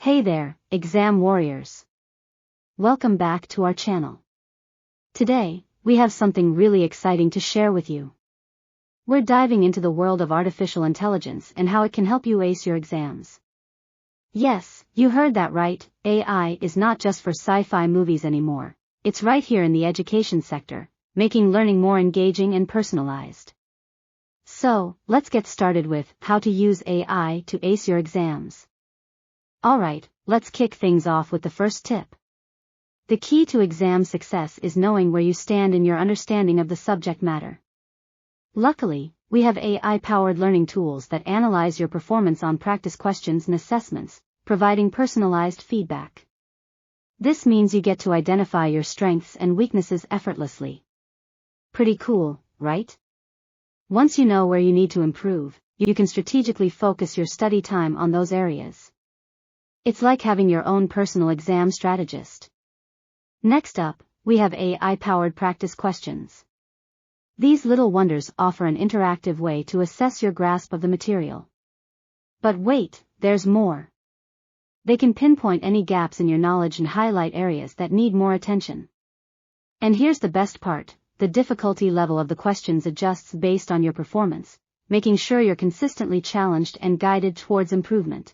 Hey there, exam warriors. Welcome back to our channel. Today, we have something really exciting to share with you. We're diving into the world of artificial intelligence and how it can help you ace your exams. Yes, you heard that right, AI is not just for sci-fi movies anymore, it's right here in the education sector, making learning more engaging and personalized. So, let's get started with how to use AI to ace your exams. Alright, let's kick things off with the first tip. The key to exam success is knowing where you stand in your understanding of the subject matter. Luckily, we have AI-powered learning tools that analyze your performance on practice questions and assessments, providing personalized feedback. This means you get to identify your strengths and weaknesses effortlessly. Pretty cool, right? Once you know where you need to improve, you can strategically focus your study time on those areas. It's like having your own personal exam strategist. Next up, we have AI-powered practice questions. These little wonders offer an interactive way to assess your grasp of the material. But wait, there's more. They can pinpoint any gaps in your knowledge and highlight areas that need more attention. And here's the best part, the difficulty level of the questions adjusts based on your performance, making sure you're consistently challenged and guided towards improvement.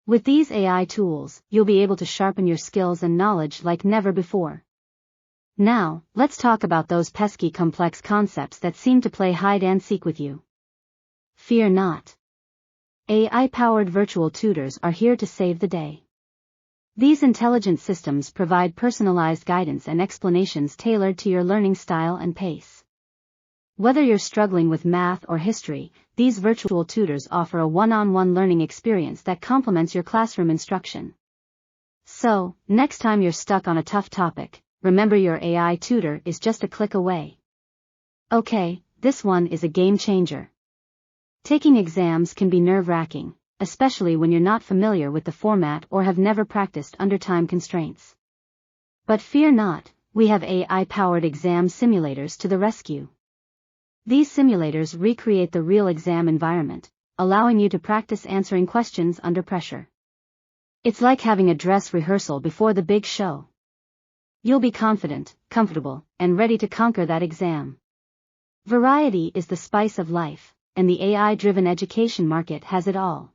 With these AI tools, you'll be able to sharpen your skills and knowledge like never before. Now, let's talk about those pesky complex concepts that seem to play hide-and-seek with you. Fear not. AI-powered virtual tutors are here to save the day. These intelligent systems provide personalized guidance and explanations tailored to your learning style and pace. Whether you're struggling with math or history, these virtual tutors offer a one-on-one learning experience that complements your classroom instruction. So, next time you're stuck on a tough topic, remember your AI tutor is just a click away. Okay, this one is a game changer. Taking exams can be nerve-wracking, especially when you're not familiar with the format or have never practiced under time constraints. But fear not, we have AI-powered exam simulators to the rescue. These simulators recreate the real exam environment, allowing you to practice answering questions under pressure. It's like having a dress rehearsal before the big show. You'll be confident, comfortable, and ready to conquer that exam. Variety is the spice of life, and the AI-driven education market has it all.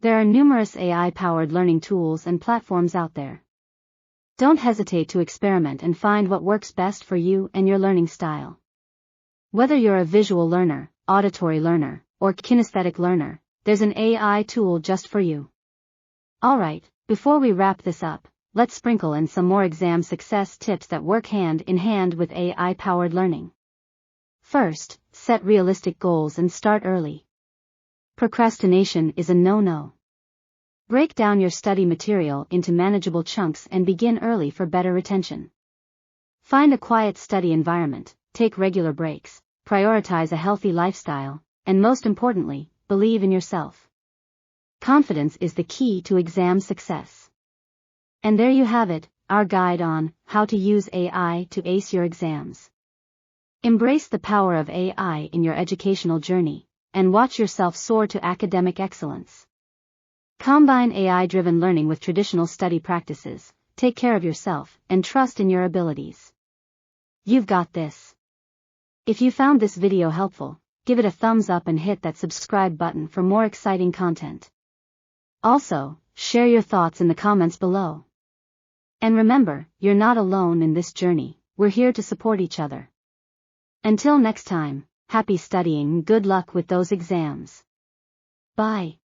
There are numerous AI-powered learning tools and platforms out there. Don't hesitate to experiment and find what works best for you and your learning style. Whether you're a visual learner, auditory learner, or kinesthetic learner, there's an AI tool just for you. Alright, before we wrap this up, let's sprinkle in some more exam success tips that work hand in hand with AI-powered learning. First, set realistic goals and start early. Procrastination is a no-no. Break down your study material into manageable chunks and begin early for better retention. Find a quiet study environment. Take regular breaks, prioritize a healthy lifestyle, and most importantly, believe in yourself. Confidence is the key to exam success. And there you have it, our guide on how to use AI to ace your exams. Embrace the power of AI in your educational journey, and watch yourself soar to academic excellence. Combine AI-driven learning with traditional study practices, take care of yourself, and trust in your abilities. You've got this. If you found this video helpful, give it a thumbs up and hit that subscribe button for more exciting content. Also, share your thoughts in the comments below. And remember, you're not alone in this journey, we're here to support each other. Until next time, happy studying and good luck with those exams. Bye.